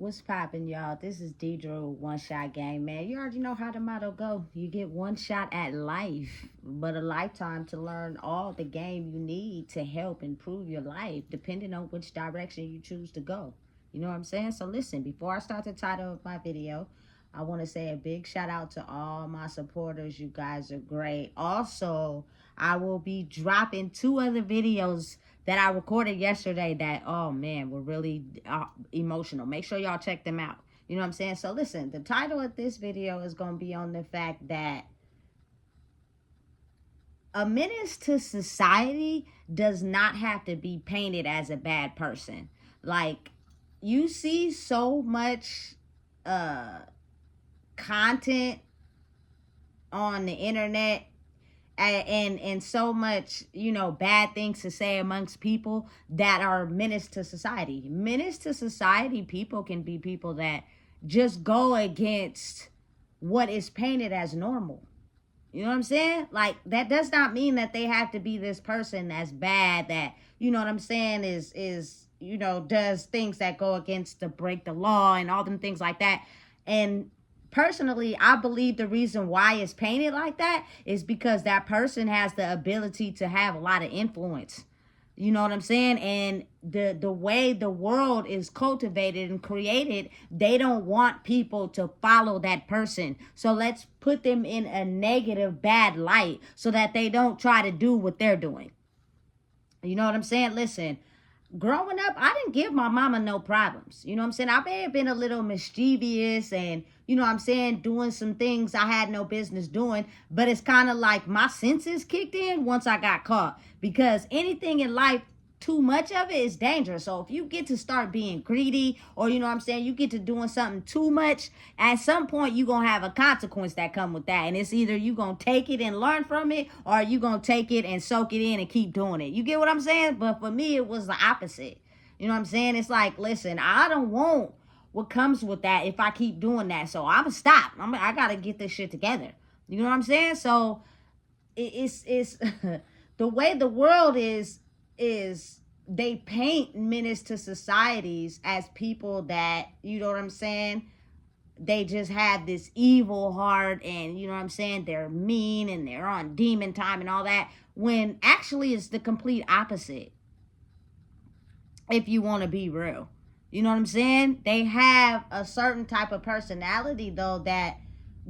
What's poppin', y'all? This is Deidre One Shot Game, man. You already know how the motto go. You get one shot at life, but a lifetime to learn all the game you need to help improve your life, depending on which direction you choose to go. You know what I'm saying? So listen, before I start the title of my video, I want to say a big shout out to all my supporters. You guys are great. Also, I will be dropping 2 other videos that I recorded yesterday that, oh man, were really emotional. Make sure y'all check them out. You know what I'm saying? So listen, the title of this video is going to be on the fact that a menace to society does not have to be painted as a bad person. Like, you see so much content on the internet and so much, bad things to say amongst people that are menace to society. Menace to society people can be people that just go against what is painted as normal. You know what I'm saying? Like, that does not mean that they have to be this person that's bad, that, you know what I'm saying, is does things that go against the break the law and all them things like that. And personally, I believe the reason why it's painted like that is because that person has the ability to have a lot of influence. You know what I'm saying? And the way the world is cultivated and created, they don't want people to follow that person. So let's put them in a negative, bad light so that they don't try to do what they're doing. You know what I'm saying? Listen, growing up, I didn't give my mama no problems. You know what I'm saying? I may have been a little mischievous and, you know what I'm saying, doing some things I had no business doing. But it's kind of like my senses kicked in once I got caught. Because anything in life, too much of it is dangerous. So if you get to start being greedy, or you know what I'm saying, you get to doing something too much, at some point you're going to have a consequence that come with that. And it's either you going to take it and learn from it, or you going to take it and soak it in and keep doing it. You get what I'm saying? But for me, it was the opposite. You know what I'm saying? It's like, listen, I don't want what comes with that if I keep doing that. So I'm going to stop. I got to get this shit together. You know what I'm saying? So it's the way the world is they paint menace to societies as people that, you know what I'm saying, they just have this evil heart and, you know what I'm saying, they're mean and they're on demon time and all that, when actually it's the complete opposite, if you want to be real. You know what I'm saying? They have a certain type of personality, though, that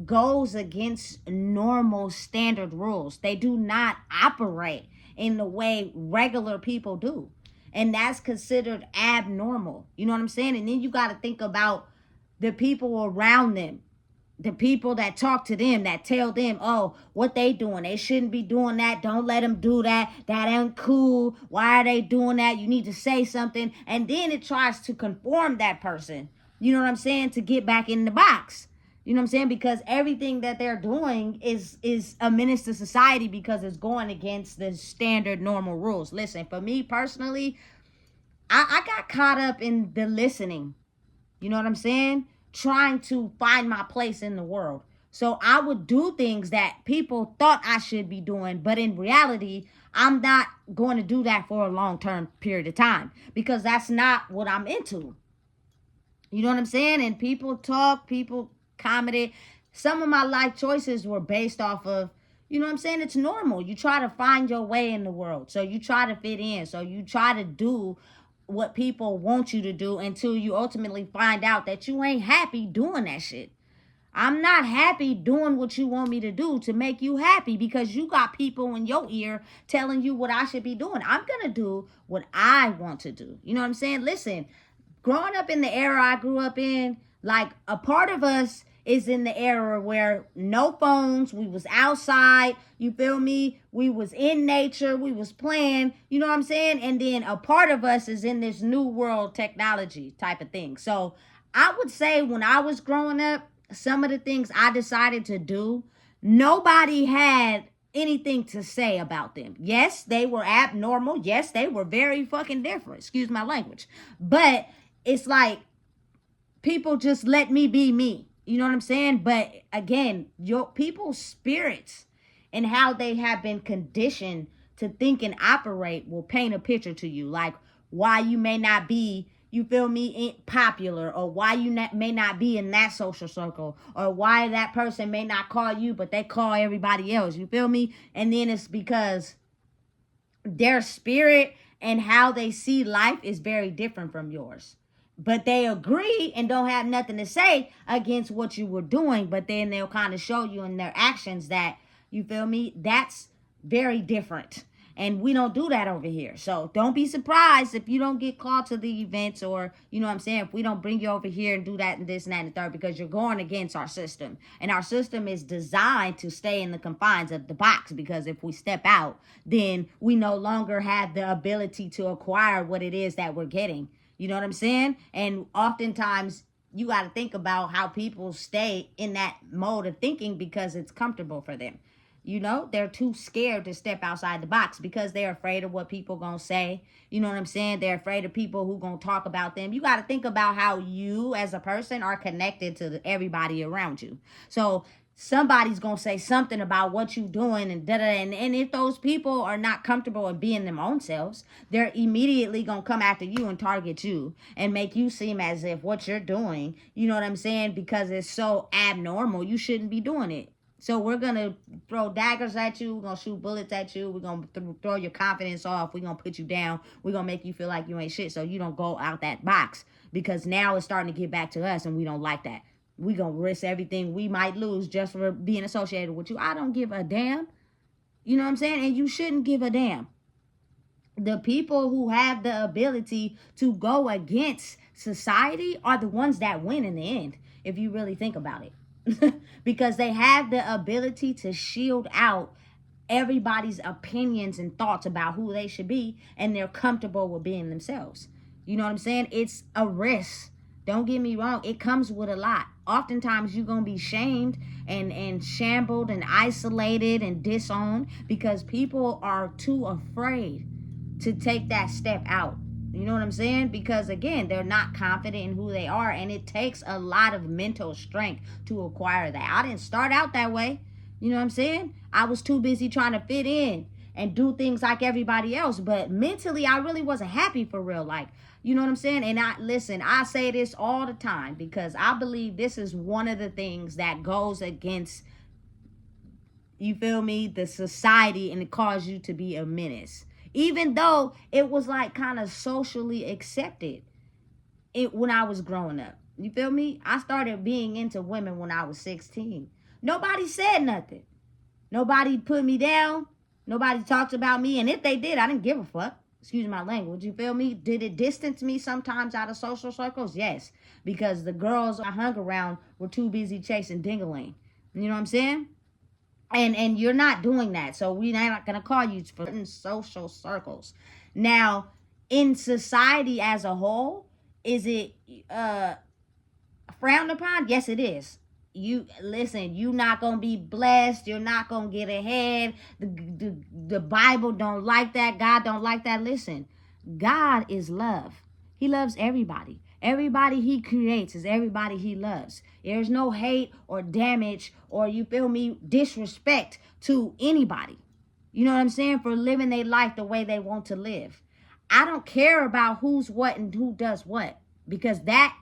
goes against normal standard rules. They do not operate in the way regular people do. And that's considered abnormal. You know what I'm saying? And then you got to think about the people around them. The people that talk to them, that tell them, oh, what they doing? They shouldn't be doing that. Don't let them do that. That ain't cool. Why are they doing that? You need to say something. And then it tries to conform that person, you know what I'm saying, to get back in the box. You know what I'm saying? Because everything that they're doing is a menace to society because it's going against the standard normal rules. Listen, for me personally, I got caught up in the listening. You know what I'm saying? Trying to find my place in the world. So I would do things that people thought I should be doing, but in reality, I'm not going to do that for a long-term period of time because that's not what I'm into. You know what I'm saying? And people talk, people comedy. Some of my life choices were based off of, you know what I'm saying, it's normal. You try to find your way in the world. So you try to fit in. So you try to do what people want you to do until you ultimately find out that you ain't happy doing that shit. I'm not happy doing what you want me to do to make you happy because you got people in your ear telling you what I should be doing. I'm going to do what I want to do. You know what I'm saying? Listen, growing up in the era I grew up in, like, a part of us is in the era where no phones, we was outside, you feel me? We was in nature, we was playing, you know what I'm saying? And then a part of us is in this new world technology type of thing. So I would say when I was growing up, some of the things I decided to do, nobody had anything to say about them. Yes, they were abnormal. Yes, they were very fucking different. Excuse my language. But it's like people just let me be me. You know what I'm saying? But again, your people's spirits and how they have been conditioned to think and operate will paint a picture to you. Like why you may not be, you feel me, popular, or why you may not be in that social circle, or why that person may not call you but they call everybody else, you feel me? And then it's because their spirit and how they see life is very different from yours, but they agree and don't have nothing to say against what you were doing, but then they'll kind of show you in their actions that, you feel me, that's very different. And we don't do that over here. So don't be surprised if you don't get called to the events, or, you know what I'm saying, if we don't bring you over here and do that and this and that and the third, because you're going against our system. And our system is designed to stay in the confines of the box, because if we step out, then we no longer have the ability to acquire what it is that we're getting. You know what I'm saying? And oftentimes you got to think about how people stay in that mode of thinking because it's comfortable for them. You know, they're too scared to step outside the box because they're afraid of what people gonna say. You know what I'm saying? They're afraid of people who gonna talk about them. You got to think about how you as a person are connected to everybody around you. So somebody's gonna say something about what you doing and da-da, and if those people are not comfortable in being their own selves, they're immediately gonna come after you and target you and make you seem as if what you're doing, you know what I'm saying, because it's so abnormal, you shouldn't be doing it. So we're going to throw daggers at you. We're going to shoot bullets at you. We're going to throw your confidence off. We're going to put you down. We're going to make you feel like you ain't shit so you don't go out that box, because now it's starting to get back to us and we don't like that. We're going to risk everything we might lose just for being associated with you. I don't give a damn. You know what I'm saying? And you shouldn't give a damn. The people who have the ability to go against society are the ones that win in the end, if you really think about it. Because they have the ability to shield out everybody's opinions and thoughts about who they should be, and they're comfortable with being themselves. You know what I'm saying? It's a risk. Don't get me wrong. It comes with a lot. Oftentimes you're going to be shamed and shambled and isolated and disowned because people are too afraid to take that step out. You know what I'm saying? Because again, they're not confident in who they are, and it takes a lot of mental strength to acquire that. I didn't start out that way. You know what I'm saying? I was too busy trying to fit in and do things like everybody else, but mentally I really wasn't happy for real. Like, you know what I'm saying? And I say this all the time because I believe this is one of the things that goes against, you feel me, the society, and it causes you to be a menace. Even though it was like kind of socially accepted when I was growing up. You feel me? I started being into women when I was 16. Nobody said nothing. Nobody put me down. Nobody talked about me. And if they did, I didn't give a fuck. Excuse my language. You feel me? Did it distance me sometimes out of social circles? Yes. Because the girls I hung around were too busy chasing ding-a-ling. You know what I'm saying? And you're not doing that. So we're not going to call you for certain social circles. Now, in society as a whole, is it frowned upon? Yes, it is. You listen, you're not going to be blessed. You're not going to get ahead. The Bible don't like that. God don't like that. Listen, God is love. He loves everybody. Everybody he creates is everybody he loves. There's no hate or damage or, you feel me, disrespect to anybody. You know what I'm saying? For living their life the way they want to live. I don't care about who's what and who does what, because that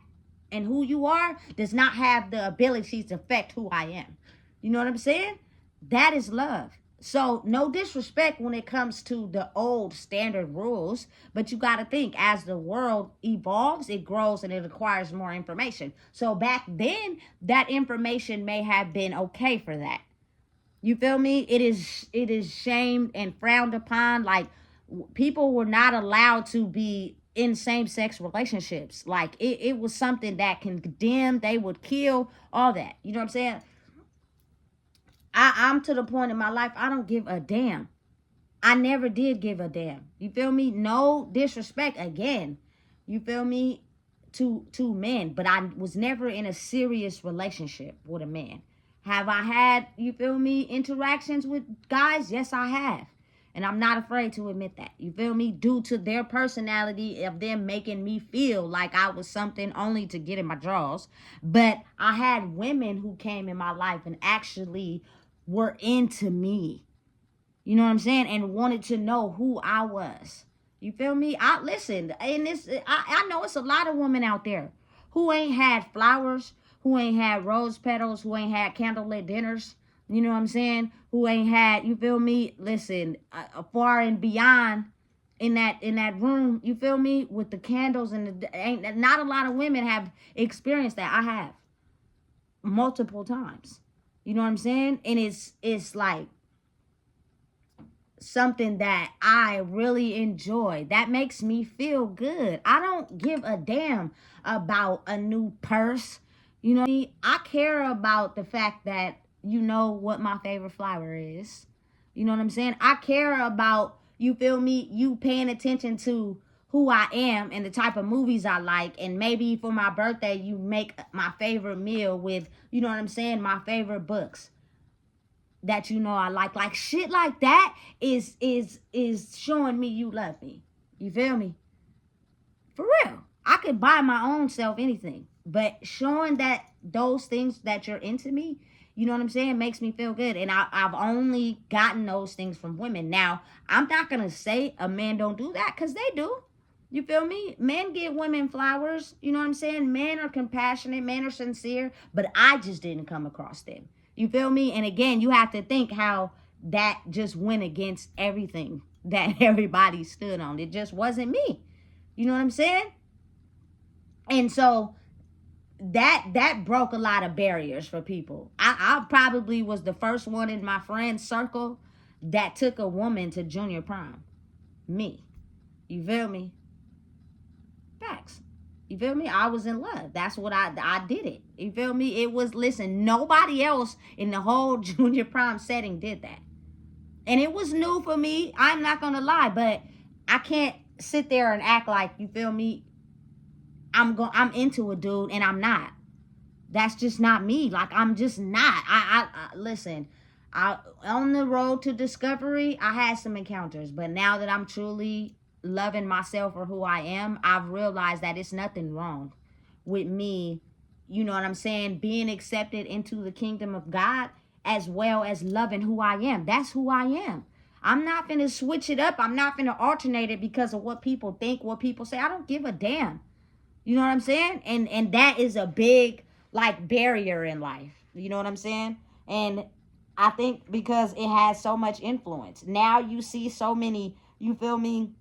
and who you are does not have the ability to affect who I am. You know what I'm saying? That is love. So no disrespect when it comes to the old standard rules, but you got to think as the world evolves, it grows and it acquires more information. So back then, that information may have been okay for that. You feel me? It is shamed and frowned upon. Like, people were not allowed to be in same-sex relationships. Like, it was something that can condemn, they would kill, all that. You know what I'm saying? I'm to the point in my life, I don't give a damn. I never did give a damn. You feel me? No disrespect again. You feel me? To men. But I was never in a serious relationship with a man. Have I had, you feel me, interactions with guys? Yes, I have. And I'm not afraid to admit that. You feel me? Due to their personality of them making me feel like I was something only to get in my drawers. But I had women who came in my life and actually were into me. You know what I'm saying? And wanted to know who I was. You feel me? I listen, and I know it's a lot of women out there who ain't had flowers, who ain't had rose petals, who ain't had candlelit dinners. You know what I'm saying? Who ain't had, you feel me? Listen, far and beyond in that room, you feel me? With the candles and ain't not a lot of women have experienced that. I have multiple times. You know what I'm saying? And it's like something that I really enjoy. That makes me feel good. I don't give a damn about a new purse. You know what I mean? I care about the fact that you know what my favorite flower is. You know what I'm saying? I care about, you feel me, you paying attention to who I am and the type of movies I like. And maybe for my birthday, you make my favorite meal with, you know what I'm saying, my favorite books that you know I like shit like that is showing me you love me. You feel me? For real. I could buy my own self anything, but showing that those things that you're into me, you know what I'm saying, makes me feel good. And I've only gotten those things from women. Now, I'm not gonna say a man don't do that, because they do. You feel me? Men get women flowers. You know what I'm saying? Men are compassionate. Men are sincere. But I just didn't come across them. You feel me? And again, you have to think how that just went against everything that everybody stood on. It just wasn't me. You know what I'm saying? And so that broke a lot of barriers for people. I probably was the first one in my friend circle that took a woman to junior prom. Me. You feel me? Facts. You feel me? I was in love. That's what I did it. You feel me? It was, listen, nobody else in the whole junior prom setting did that. And it was new for me. I'm not gonna lie, but I can't sit there and act like, you feel me, I'm into a dude and I'm not. That's just not me. Like, I'm just not. I listen, I on the road to discovery, I had some encounters, but now that I'm truly loving myself for who I am, I've realized that it's nothing wrong with me, you know what I'm saying, being accepted into the kingdom of God, as well as loving who I am. That's who I am. I'm not gonna switch it up. I'm not gonna alternate it because of what people think, what people say. I don't give a damn. You know what I'm saying? And that is a big, like, barrier in life. You know what I'm saying? And I think because it has so much influence. Now you see so many, you feel me,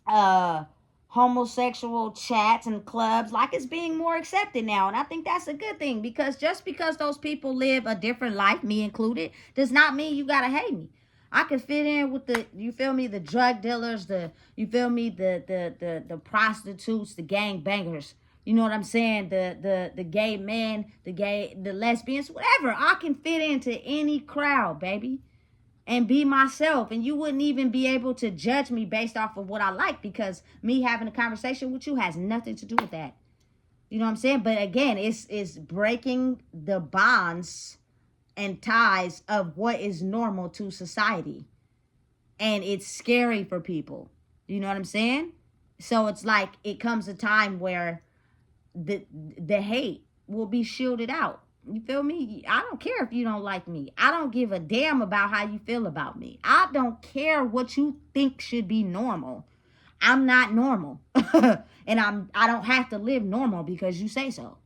uh homosexual chats and clubs, like, it's being more accepted now. And I think that's a good thing, because just because those people live a different life, me included, does not mean you gotta hate me. I could fit in with the, you feel me, the drug dealers, the, you feel me, the prostitutes, the gang bangers. You know what I'm saying? The gay men, the lesbians, whatever. I can fit into any crowd, baby, and be myself, and you wouldn't even be able to judge me based off of what I like, because me having a conversation with you has nothing to do with that. You know what I'm saying? But again, it's breaking the bonds and ties of what is normal to society. And it's scary for people. You know what I'm saying? So it's like it comes a time where the hate will be shielded out. You feel me? I don't care if you don't like me. I don't give a damn about how you feel about me. I don't care what you think should be normal. I'm not normal. And I don't have to live normal because you say so.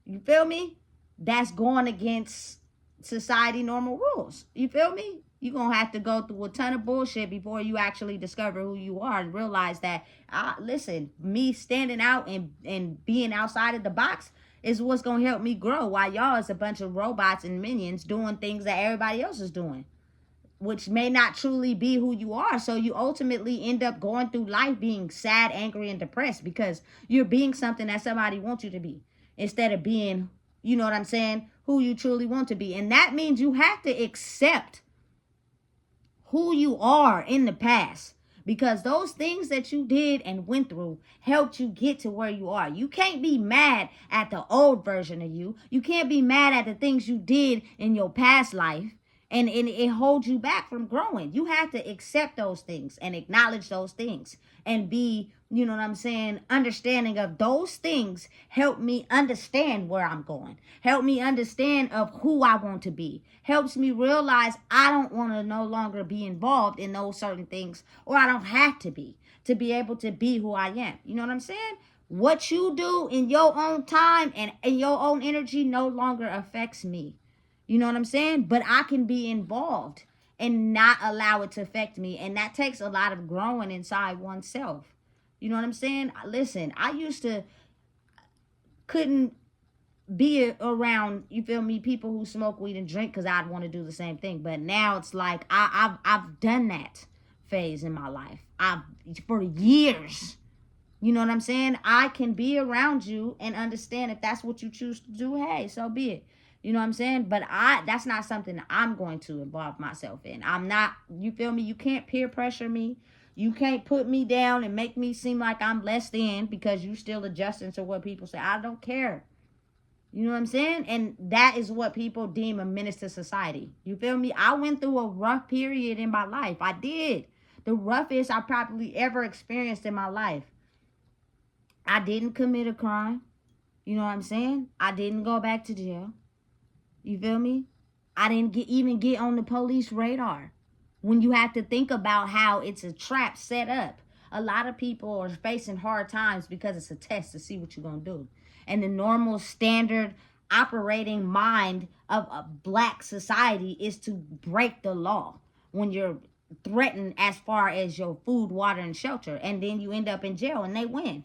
You feel me? That's going against society normal rules. You feel me? You're going to have to go through a ton of bullshit before you actually discover who you are and realize that, listen, me standing out and being outside of the box is what's going to help me grow, while y'all is a bunch of robots and minions doing things that everybody else is doing, which may not truly be who you are. So you ultimately end up going through life being sad, angry, and depressed because you're being something that somebody wants you to be, instead of being, you know what I'm saying, who you truly want to be. And that means you have to accept who you are in the past, because those things that you did and went through helped you get to where you are. You can't be mad at the old version of you. You can't be mad at the things you did in your past life, and it holds you back from growing. You have to accept those things and acknowledge those things and be, you know what I'm saying, understanding of those things. Help me understand where I'm going. Help me understand of who I want to be. Helps me realize I don't want to no longer be involved in those certain things, or I don't have to be. to be able to be who I am. You know what I'm saying? What you do in your own time and in your own energy no longer affects me. You know what I'm saying? But I can be involved and not allow it to affect me. And that takes a lot of growing inside oneself. You know what I'm saying? Listen, I used to couldn't be around, you feel me, people who smoke weed and drink because I'd want to do the same thing. But now it's like I've done that phase in my life. I've for years. You know what I'm saying? I can be around you and understand if that's what you choose to do. Hey, so be it. You know what I'm saying? But that's not something I'm going to involve myself in. I'm not, you feel me? You can't peer pressure me. You can't put me down and make me seem like I'm less than because you still adjusting to what people say. I don't care. You know what I'm saying? And that is what people deem a menace to society. You feel me? I went through a rough period in my life. I did. The roughest I probably ever experienced in my life. I didn't commit a crime. You know what I'm saying? I didn't go back to jail. You feel me? I didn't even get on the police radar. When you have to think about how it's a trap set up. A lot of people are facing hard times because it's a test to see what you're going to do. And the normal standard operating mind of a black society is to break the law when you're threatened as far as your food, water, and shelter. And then you end up in jail and they win.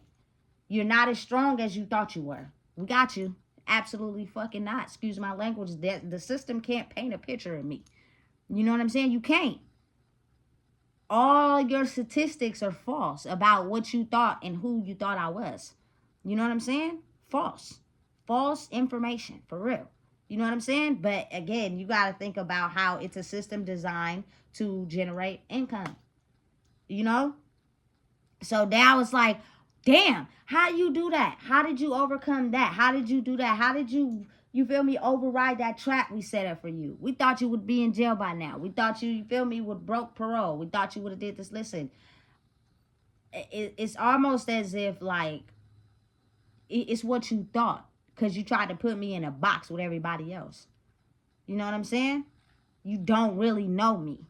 You're not as strong as you thought you were. We got you. Absolutely fucking not. Excuse my language. The system can't paint a picture of me. You know what I'm saying? You can't. All your statistics are false about what you thought and who you thought I was. You know what I'm saying? False. False information. For real. You know what I'm saying? But again, you got to think about how it's a system designed to generate income. You know? So now it's like, damn, how you do that? How did you overcome that? How did you do that? How did you feel me, override that trap we set up for you? We thought you would be in jail by now. We thought you feel me, would broke parole. We thought you would have did this. Listen, it's almost as if like, it's what you thought because you tried to put me in a box with everybody else. You know what I'm saying? You don't really know me.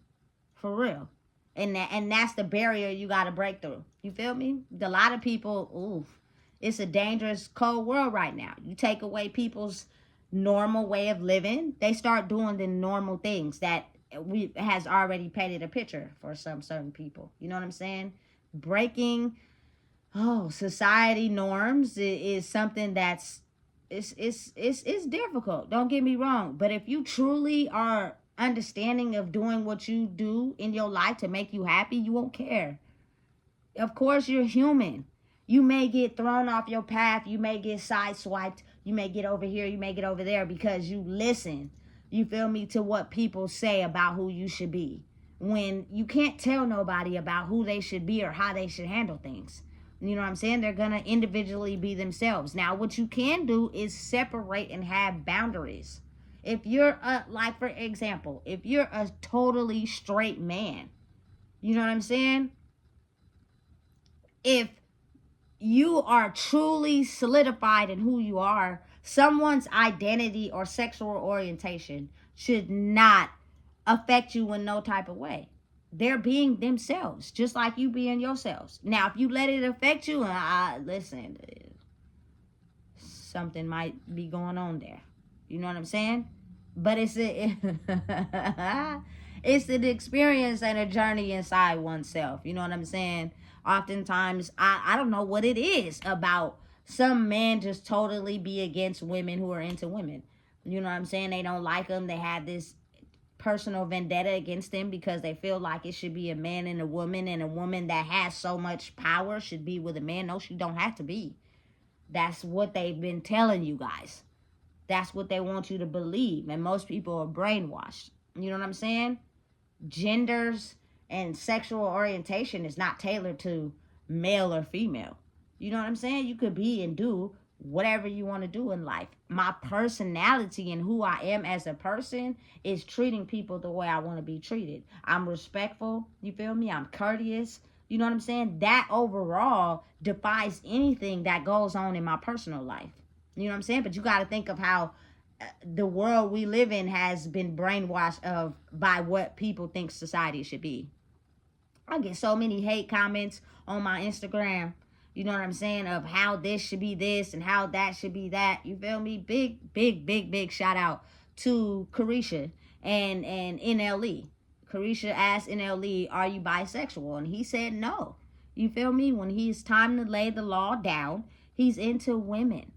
For real. And that's the barrier you got to break through. You feel me? A lot of people, oof, it's a dangerous, cold world right now. You take away people's normal way of living, they start doing the normal things that has already painted a picture for some certain people. You know what I'm saying? Breaking society norms is something that's it's difficult. Don't get me wrong. But if you truly are understanding of doing what you do in your life to make you happy, you won't care. Of course, you're human. You may get thrown off your path. You may get sideswiped. You may get over here. You may get over there because you listen, you feel me, to what people say about who you should be. When you can't tell nobody about who they should be or how they should handle things. You know what I'm saying? They're going to individually be themselves. Now, what you can do is separate and have boundaries. If you're like, for example, if you're a totally straight man, you know what I'm saying? If you are truly solidified in who you are, someone's identity or sexual orientation should not affect you in no type of way. They're being themselves, just like you being yourselves. Now, if you let it affect you, listen, something might be going on there. You know what I'm saying? But it's it's an experience and a journey inside oneself. You know what I'm saying? Oftentimes, I don't know what it is about some men just totally be against women who are into women. You know what I'm saying? They don't like them. They have this personal vendetta against them because they feel like it should be a man and a woman that has so much power should be with a man. No, she don't have to be. That's what they've been telling you guys. That's what they want you to believe. And most people are brainwashed. You know what I'm saying? Genders and sexual orientation is not tailored to male or female. You know what I'm saying? You could be and do whatever you want to do in life. My personality and who I am as a person is treating people the way I want to be treated. I'm respectful. You feel me? I'm courteous. You know what I'm saying? That overall defies anything that goes on in my personal life. You know what I'm saying? But you got to think of how the world we live in has been brainwashed by what people think society should be. I get so many hate comments on my Instagram. You know what I'm saying? Of how this should be this and how that should be that. You feel me? Big shout out to Carisha and NLE. Carisha asked NLE, "Are you bisexual?" And he said no. You feel me? When he's time to lay the law down, he's into women.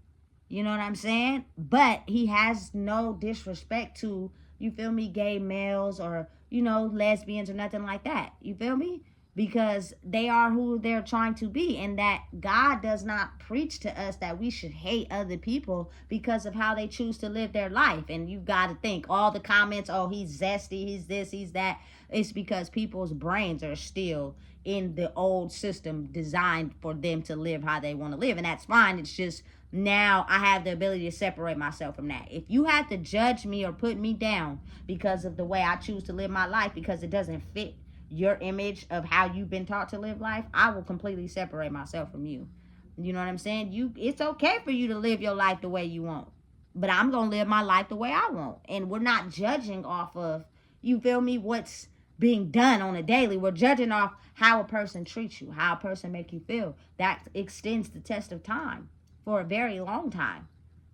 You know what I'm saying? But he has no disrespect to, you feel me, gay males or, you know, lesbians or nothing like that. You feel me? Because they are who they're trying to be. And that God does not preach to us that we should hate other people because of how they choose to live their life. And you've got to think all the comments, oh, he's zesty, he's this, he's that. It's because people's brains are still in the old system designed for them to live how they want to live. And that's fine. It's just now I have the ability to separate myself from that. If you have to judge me or put me down because of the way I choose to live my life because it doesn't fit your image of how you've been taught to live life, I will completely separate myself from you. You know what I'm saying? It's okay for you to live your life the way you want, but I'm gonna live my life the way I want. And we're not judging off of, you feel me, what's being done on a daily. We're judging off how a person treats you, how a person make you feel. That extends the test of time for a very long time.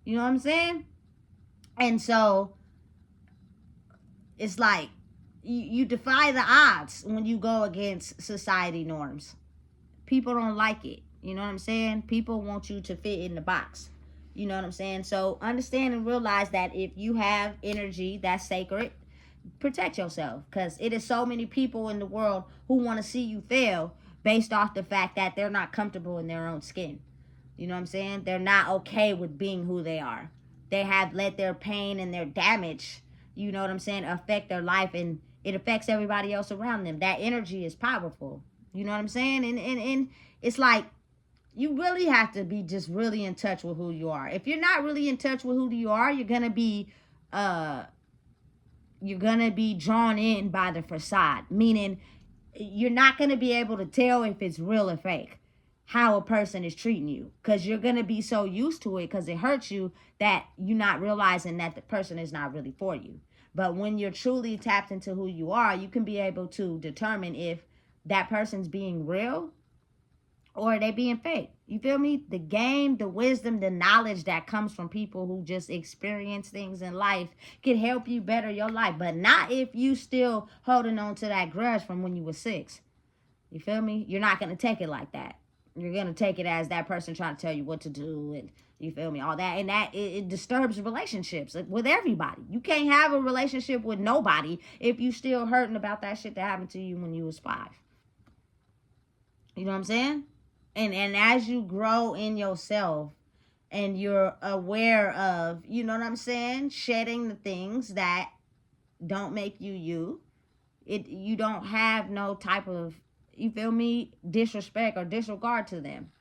You know what I'm saying? And so it's like you defy the odds when you go against society norms. People don't like it. You know what I'm saying? People want you to fit in the box. You know what I'm saying? So understand and realize that if you have energy that's sacred, protect yourself, because it is so many people in the world who want to see you fail based off the fact that they're not comfortable in their own skin. You know what I'm saying? They're not okay with being who they are. They have let their pain and their damage, you know what I'm saying, affect their life, and it affects everybody else around them. That energy is powerful. You know what I'm saying? And it's like you really have to be just really in touch with who you are. If you're not really in touch with who you are, you're gonna be drawn in by the facade. Meaning you're not gonna be able to tell if it's real or fake, how a person is treating you, because you're going to be so used to it because it hurts you that you're not realizing that the person is not really for you. But when you're truly tapped into who you are, you can be able to determine if that person's being real or they being fake. You feel me? The game, the wisdom, the knowledge that comes from people who just experience things in life can help you better your life, but not if you still holding on to that grudge from when you were 6. You feel me? You're not going to take it like that. You're going to take it as that person trying to tell you what to do, and you feel me, all that. And that it disturbs relationships with everybody. You can't have a relationship with nobody if you still hurting about that shit that happened to you when you was 5. You know what I'm saying? And as you grow in yourself and you're aware of, you know what I'm saying, shedding the things that don't make you, you don't have no type of, you feel me, disrespect or disregard to them.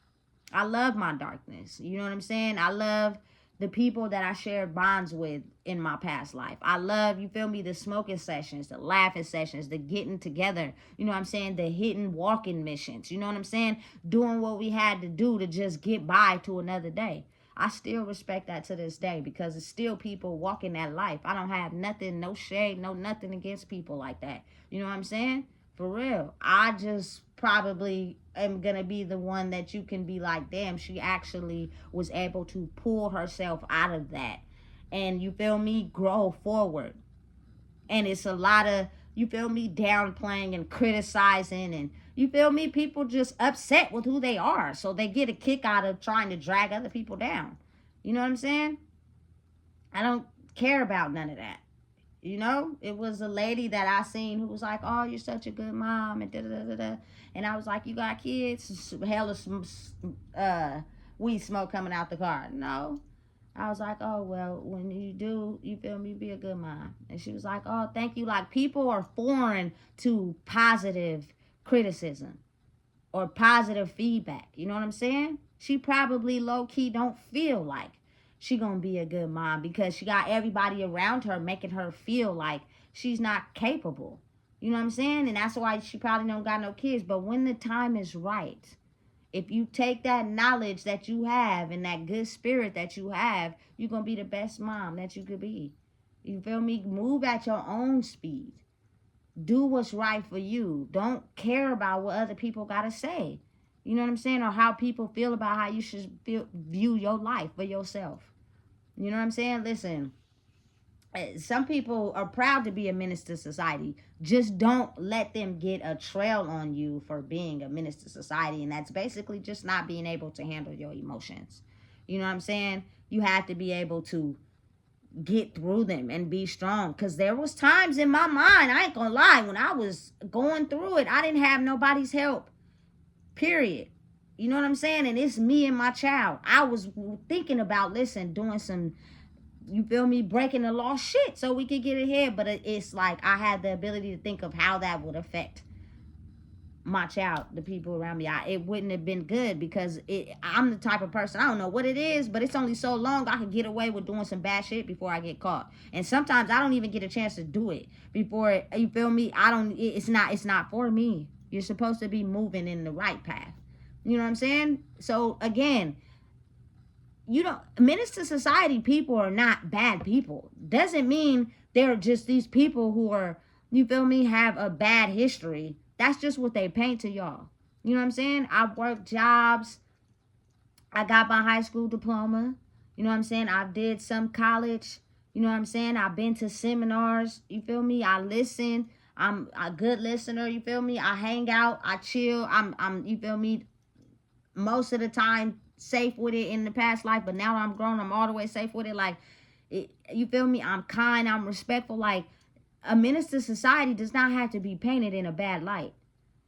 I love my darkness. You know what I'm saying? I love the people that I shared bonds with in my past life. I love, you feel me, the smoking sessions, the laughing sessions, the getting together. You know what I'm saying? The hitting walking missions. You know what I'm saying? Doing what we had to do to just get by to another day. I still respect that to this day because it's still people walking that life. I don't have nothing, no shade, no nothing against people like that. You know what I'm saying? For real. I just probably am going to be the one that you can be like, damn, she actually was able to pull herself out of that. And you feel me? Grow forward. And it's a lot of, you feel me, downplaying and criticizing, and you feel me, people just upset with who they are. So they get a kick out of trying to drag other people down. You know what I'm saying? I don't care about none of that. You know, it was a lady that I seen who was like, oh, you're such a good mom, and da-da-da-da-da. And I was like, you got kids? Hella weed smoke coming out the car. No. I was like, oh, well, when you do, you feel me, be a good mom. And she was like, oh, thank you. Like, people are foreign to positive criticism or positive feedback. You know what I'm saying? She probably low-key don't feel like she gonna be a good mom because she got everybody around her making her feel like she's not capable. You know what I'm saying? And that's why she probably don't got no kids. But when the time is right, if you take that knowledge that you have and that good spirit that you have, you're going to be the best mom that you could be. You feel me? Move at your own speed. Do what's right for you. Don't care about what other people got to say. You know what I'm saying? Or how people feel about how you should view your life for yourself. You know what I'm saying? Listen, some people are proud to be a menace to society. Just don't let them get a trail on you for being a menace to society. And that's basically just not being able to handle your emotions. You know what I'm saying? You have to be able to get through them and be strong, because there was times in my mind, I ain't gonna lie, when I was going through it, I didn't have nobody's help, period. You know what I'm saying? And it's me and my child. I was thinking about, listen, doing some, you feel me, breaking the law shit so we could get ahead. But it's like I had the ability to think of how that would affect my child, the people around me. It wouldn't have been good, because I'm the type of person, I don't know what it is, but it's only so long I can get away with doing some bad shit before I get caught. And sometimes I don't even get a chance to do it before, you feel me, it's not for me. You're supposed to be moving in the right path. You know what I'm saying? So again, you don't, menace to society people are not bad people. Doesn't mean they're just these people who are, you feel me, have a bad history. That's just what they paint to y'all. You know what I'm saying? I've worked jobs. I got my high school diploma. You know what I'm saying? I did some college. You know what I'm saying? I've been to seminars. You feel me? I listen. I'm a good listener. You feel me? I hang out. I chill. I'm you feel me? Most of the time safe with it in the past life, but now I'm grown, I'm all the way safe with it. Like, you feel me? I'm kind, I'm respectful. Like, a menace to society does not have to be painted in a bad light.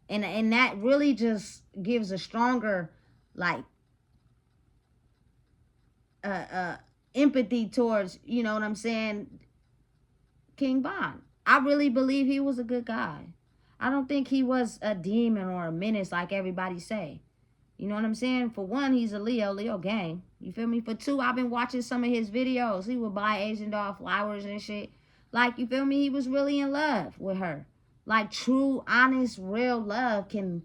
And that really just gives a stronger, like, empathy towards, you know what I'm saying, King Von. I really believe he was a good guy. I don't think he was a demon or a menace like everybody say. You know what I'm saying? For one, he's a Leo gang. You feel me? For two, I've been watching some of his videos. He would buy Asian doll flowers and shit. Like, you feel me? He was really in love with her. Like, true, honest, real love can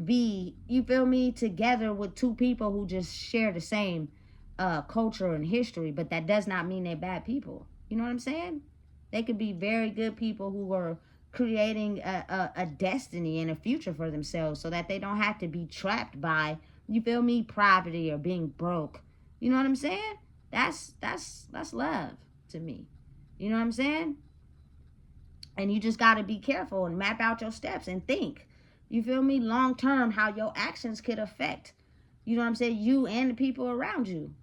be, you feel me, together with two people who just share the same culture and history. But that does not mean they're bad people. You know what I'm saying? They could be very good people who are creating a destiny and a future for themselves, so that they don't have to be trapped by, you feel me, poverty or being broke. You know what I'm saying? That's love to me. You know what I'm saying? And you just got to be careful and map out your steps and think, you feel me, long term, how your actions could affect, you know what I'm saying, you and the people around you.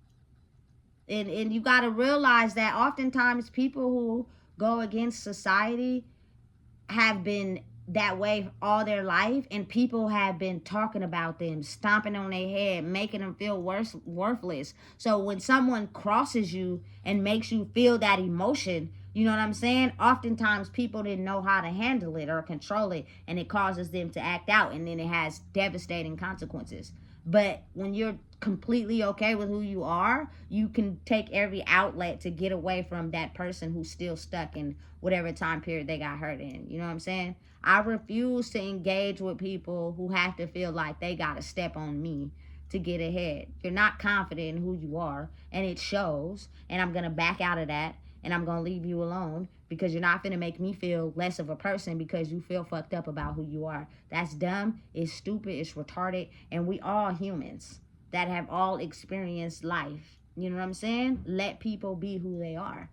And you got to realize that oftentimes people who go against society have been that way all their life, and people have been talking about them, stomping on their head, making them feel worthless. So when someone crosses you and makes you feel that emotion, you know what I'm saying, oftentimes people didn't know how to handle it or control it, and it causes them to act out, and then it has devastating consequences. But when you're completely okay with who you are, you can take every outlet to get away from that person who's still stuck in whatever time period they got hurt in. You know what I'm saying? I refuse to engage with people who have to feel like they got to step on me to get ahead. You're not confident in who you are, and it shows, and I'm going to back out of that, and I'm going to leave you alone, because you're not going to make me feel less of a person because you feel fucked up about who you are. That's dumb, it's stupid, it's retarded, and we all humans that have all experienced life. You know what I'm saying? Let people be who they are.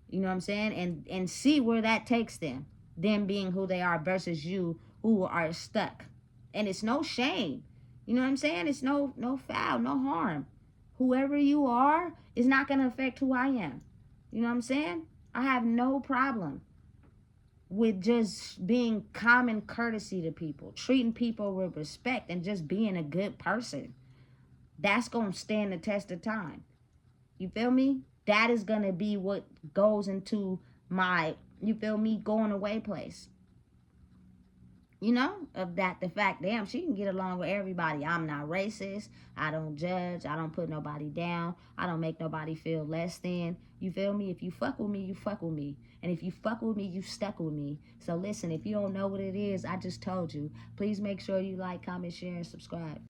You know what I'm saying? And see where that takes them. Them being who they are versus you who are stuck. And it's no shame. You know what I'm saying? It's no foul, no harm. Whoever you are is not going to affect who I am. You know what I'm saying? I have no problem with just being common courtesy to people, treating people with respect, and just being a good person. That's going to stand the test of time. You feel me? That is going to be what goes into my, you feel me, going away place. You know, of that, the fact, damn, she can get along with everybody. I'm not racist. I don't judge. I don't put nobody down. I don't make nobody feel less than. You feel me? If you fuck with me, you fuck with me. And if you fuck with me, you stuck with me. So listen, if you don't know what it is, I just told you. Please make sure you like, comment, share, and subscribe.